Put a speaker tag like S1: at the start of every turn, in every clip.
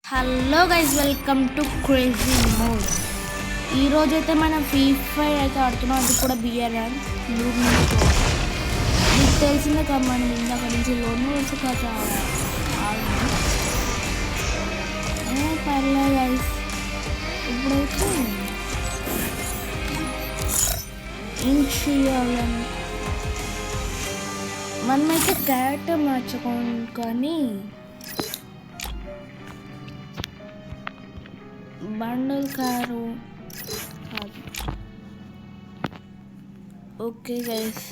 S1: Hello guys, welcome to crazy mode. ఈరోజైతే మనం free fire అయితే ఆడుతున్నాం, అది కూడా బిఆర్ ర్యాంక్. మీకు తెలిసిందే కదా, మనం ఇందాక నుంచి లోన్ వచ్చి కదా పర్లేదు గైస్. ఇప్పుడైతే ఏం చేయాలని మనమైతే క్యారెక్టర్ మార్చుకోం, కానీ బండల్ కారు కాదు. ఓకే గైస్,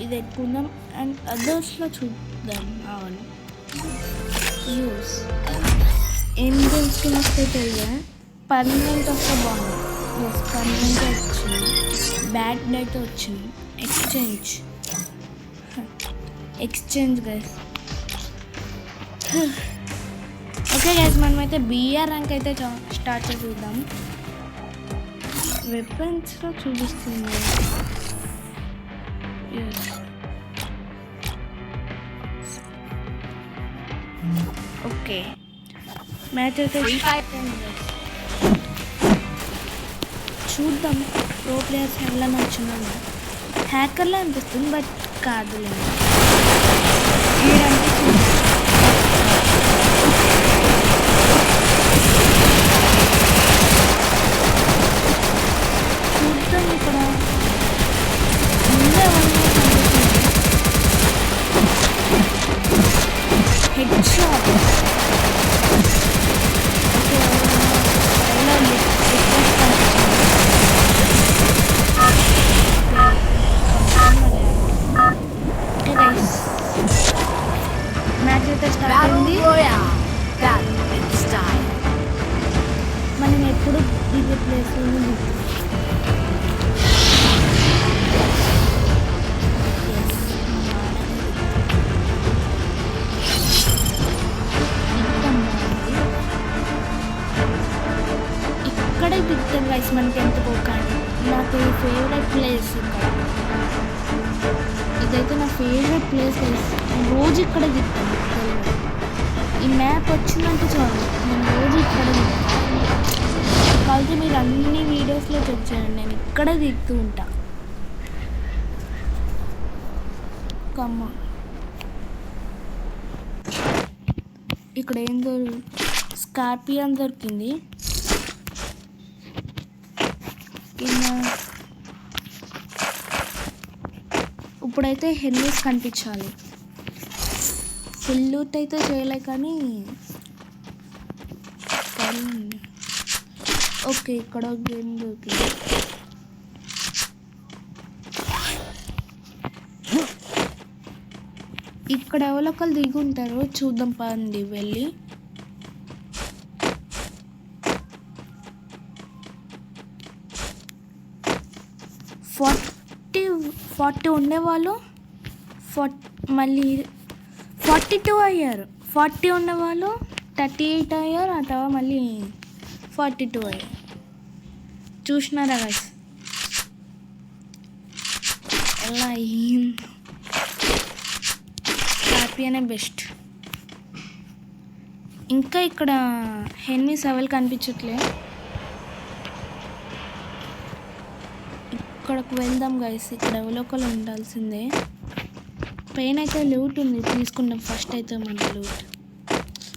S1: ఇది ఎక్కుదాం అండ్ అదర్స్లో చూద్దాం. అవును, యూస్ ఏం తెలుసుకున్నట్టు తెలియదా, పర్మనెంట్ వస్తే బాగుంది. ఎస్, పర్మనెంట్ వచ్చింది, బ్యాడ్ అయితే వచ్చింది. Exchange guys. ఓకే గైస్, మనమైతే బిఆర్ ర్యాంక్ అయితే స్టార్ట్ చేద్దాం. వెపన్స్లో చూపిస్తుంది. ఓకే, మ్యాచ్ అయితే చూద్దాం. ప్రో ప్లేయర్స్ ఎలా నచ్చున్నాను. హ్యాకర్లా అనిపిస్తుంది, బట్ కాదులే. చూద్దాం, ఇక్కడ ముందే హెడ్ షాట్. మ్యాచ్ అయితే స్టార్ట్ అయింది. మనం ఎప్పుడు ఇదే ప్లేస్లో ఇక్కడే దిగుతాం గైస్. మనకి ఎంత పోకండి, నాకు ఫేవరెట్ ప్లేస్ ఇక్కడ. ఇదైతే నా ఫేవరెట్ ప్లేస్ గైస్. నేను రోజు ఇక్కడ దిగుతాను. ఈ మ్యాప్ వచ్చిందంటే చాలు, నేను రోజు ఇక్కడ దిగుతాను. కాబట్టి మీరు అన్ని వీడియోస్లో చెక్ చేయండి, నేను ఇక్కడే దిగుతూ ఉంటా. కమ్మ ఇక్కడ ఏం స్కార్పియన్ దొరికింది. ఇప్పుడైతే హెల్మెట్స్ కనిపించాలి. ఫుల్ లూట్ అయితే చేయలే, కానీ ఓకే, ఇక్కడ గేమ్ దొరికింది. ఇక్కడ ఎవరొకరు దిగి ఉంటారో చూద్దాం పదండి వెళ్ళి. ఫార్టీ ఉండేవాళ్ళు మళ్ళీ 42 అయ్యారు. 40 ఉన్నవాళ్ళు 38 అయ్యారు. అట మళ్ళీ 42 అయ్యారు. చూసినారా గైస్ ఎలా అయ్యింది? హ్యాపీనే బెస్ట్. ఇంకా ఇక్కడ ఎనిమిస్ ఎవరు కనిపించట్లే. ఇక్కడికి వెళ్దాం గైస్. ఇక్కడ ఎవరోకలు ఉండాల్సిందే. పెయిన్ అయితే లూట్ ఉంది, తీసుకుందాం ఫస్ట్. అయితే మన లూట్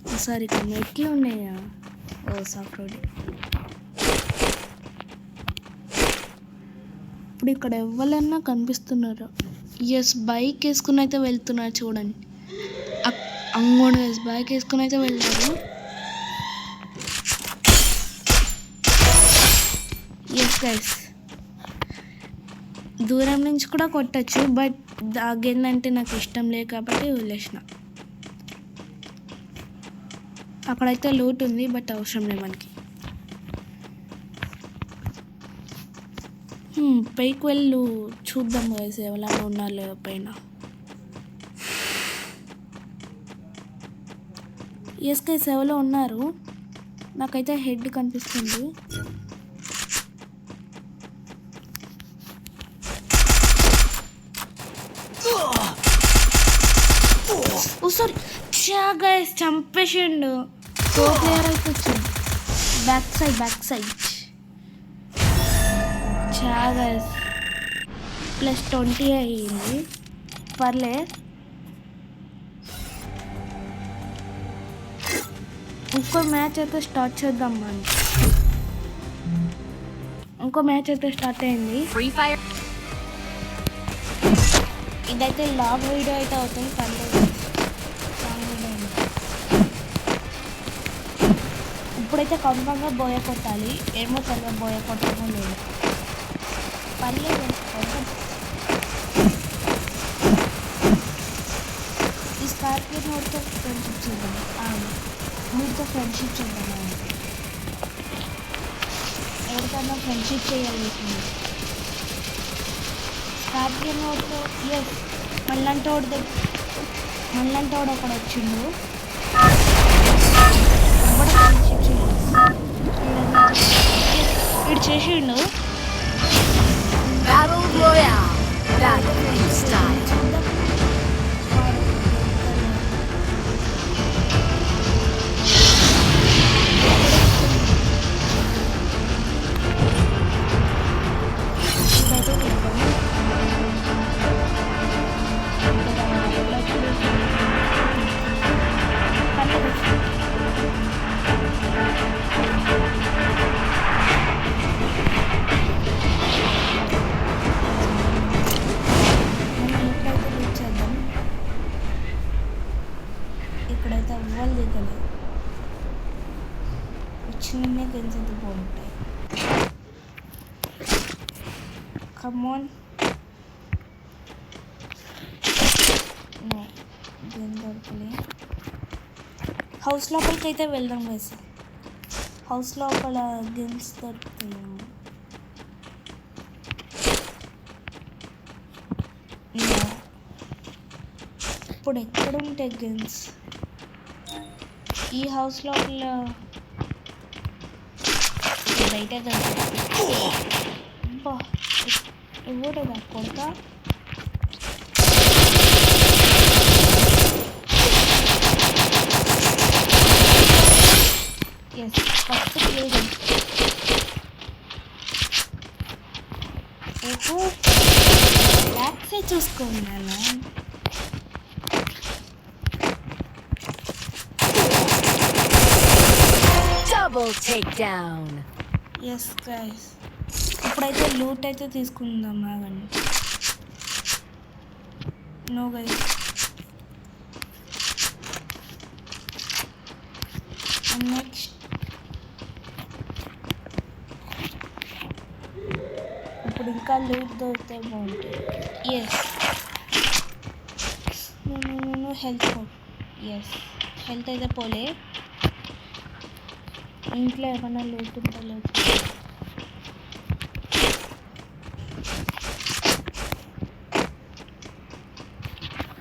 S1: ఒకసారి ఇక్కడ మెట్లు ఉన్నాయా? ఓ సాఫ్ట్వేర్. ఇప్పుడు ఇక్కడ ఎవరైనా కనిపిస్తున్నారు. ఎస్, బైక్ వేసుకుని అయితే వెళ్తున్నారు చూడండి. అంగోడు గైస్, బైక్ వేసుకుని అయితే వెళ్ళారు. ఎస్ గైస్, దూరం నుంచి కూడా కొట్టచ్చు, బట్ దాగేందంటే నాకు ఇష్టం లేదు కాబట్టి వదిలేసిన. అక్కడైతే లూట్ ఉంది, బట్ అవసరం లేదు మనకి. పైకి వెళ్ళు చూద్దాం గైస్, ఎవరైనా ఉన్నారు లేదా పైన. ఎస్ గైస్, ఎవరో ఉన్నారు. నాకైతే హెడ్ కనిపిస్తుంది. Oh, sorry. గైస్ చంపేసిండు. ప్రో ప్లేయర్ అయితే వచ్చింది. బ్యాక్ సైడ్ గైస్ +20 అయ్యింది. పర్లే. ఇంకో మ్యాచ్ అయితే స్టార్ట్ చేద్దాం మనం. ఇంకో మ్యాచ్ అయితే స్టార్ట్ అయింది.
S2: Free fire.
S1: ఇదైతే లాంగ్ వీడియో అయితే అవుతుంది. పర్లేదు. ఇప్పుడైతే కన్ఫర్మ్గా బోయ కొట్టాలి. ఏమో తెలియదు బోయ కొట్టడం లేదు. పర్లేదు. ఈ స్కార్పియో నోట్తో ఫ్రెండ్షిప్ చేద్దాం. మీతో ఫ్రెండ్షిప్ చేద్దాం. ఎవరికైనా ఫ్రెండ్షిప్ చేయాలి. స్కార్పియో నోట్తో ఎస్ మళ్ళంటోడు ఒకడు వచ్చిండు. ఫ్రెండ్షిప్ చేయాలి. వీడు చేసిండు.
S2: Battle Royale. Battlefield style.
S1: ఇక్కడైతే అవ్వాలి దిగలేదు. వచ్చిననే గెలిచేది బాగుంటాయి. కమాన్ హౌస్ లోపలికి అయితే వెళ్దాం వేసి. హౌస్ లోపల గెమ్స్ దొరుకుతాయి. ఇప్పుడు ఎక్కడ ఉంటాయి గన్స్? ఈ హౌస్ లోపల బయట ఎవడదా కొడతా? Yes first place back side చూసుకున్నాను.
S2: Double takedown.
S1: ఎస్ గైస్ ఇప్పుడైతే లూట్ అయితే తీసుకుందాం. ఆగండి. నో గైస్ నెక్స్ట్ ఇప్పుడు ఇంకా లూట్ దొరికితే బాగుంటుంది. ఎస్ హెల్త్ ఎస్ హెల్త్ అయితే పోలే. ఇంట్లో ఏమైనా లూట్ ఉందో లేదు.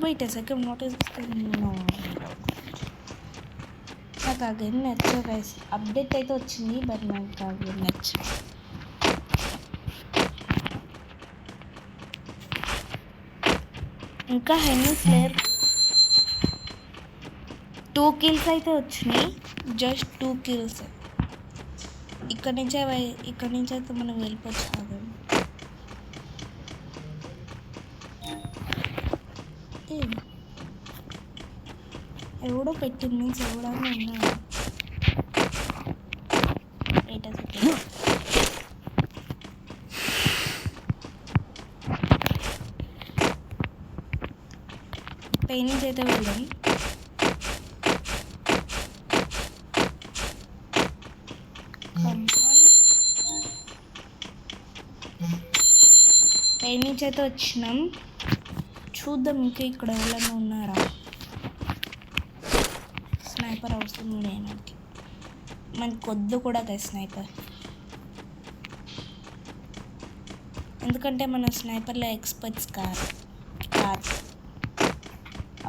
S1: వెయిట్ సెకండ్ నోటీస్ నాకు ఆ గేమ్ నచ్చ గైస్. అప్డేట్ అయితే వచ్చింది బట్ నాకు ఆ గేమ్ నచ్చ. ఇంకా హెన్నీ స్లేయర్ 2 kills అయితే వచ్చినాయి. Just 2 kills. ఇక్కడి నుంచి అయితే మనం వెళ్ళిపోవచ్చు. ఎవడో పెట్టింది మీన్స్ ఎవడన్నా ఉన్నాడు. పై నుంచి అయితే వెళ్దాం. పై నుంచి అయితే వచ్చినాం. చూద్దాం ఇంకా ఇక్కడ ఎవరైనా ఉన్నారా. స్నైపర్ అవసరం లేనానికి మనకి వద్దు కూడా కదా స్నైపర్. ఎందుకంటే మన స్నైపర్లో ఎక్స్పర్ట్స్ కాదు.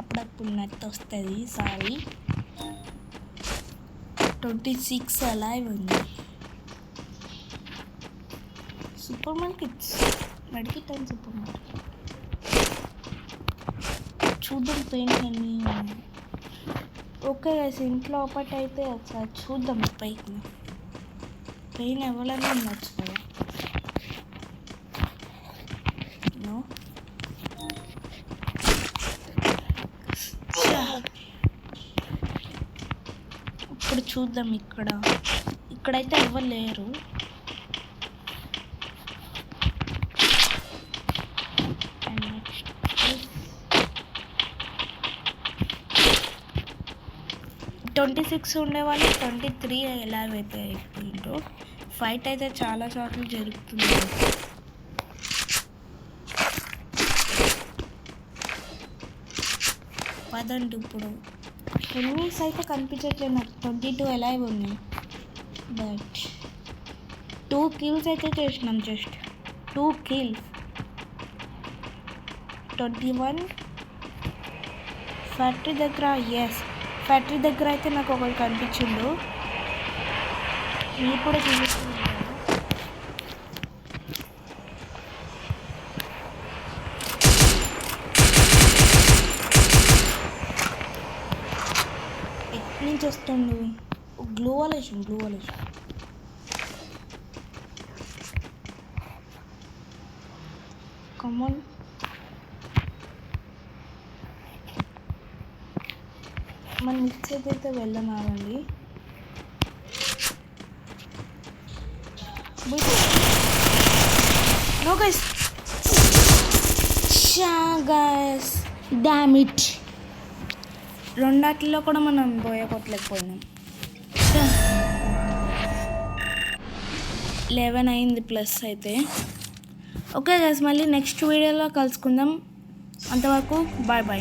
S1: అప్పుడప్పుడు నెట్ వస్తుంది. సారీ 26 అలైవ్ ఉంది. Super markets medical time super market చూద్దాం. పెయింట్ అన్నీ ఓకే గైస్, ఇంట్లో ఒకటి అయితే ఒకసారి చూద్దాం పైకి. పైన ఎవరైనా ఉండొచ్చు కదా. నో, ఇప్పుడు చూద్దాం. ఇక్కడైతే ఎవరు లేరు. అండ్ నెక్స్ట్ 26 ఉండేవాళ్ళు 23 ఎలా అయిపోయిందో. ఫైట్ అయితే చాలా చోట్ల జరుగుతుంది. పదండి. ఇప్పుడు ఎనిమీస్ అయితే కనిపించట్లేదు నాకు. 22 ఎలా ఉన్నాయి, బట్ 2 kills అయితే చేసినాం. Just 2 kills. 21 ఫ్యాక్టరీ దగ్గర. ఎస్, ఫ్యాక్టరీ దగ్గర అయితే నాకు ఒకటి కనిపించిండు. మీరు కూడా చూపిస్తున్నారు. ఎక్కడి నుంచి వస్తుండు? గ్లూ వాలేషన్. కమాన్. మన మిక్స్ అయితే వెళ్ళమాలండి. No guys, damn it. రెండాటిలో కూడా మనం కొట్టలేకపోయినాం. 11 అయింది ప్లస్ అయితే. ఓకే గైస్, మళ్ళీ నెక్స్ట్ వీడియోలో కలుసుకుందాం. అంతవరకు బాయ్ బాయ్.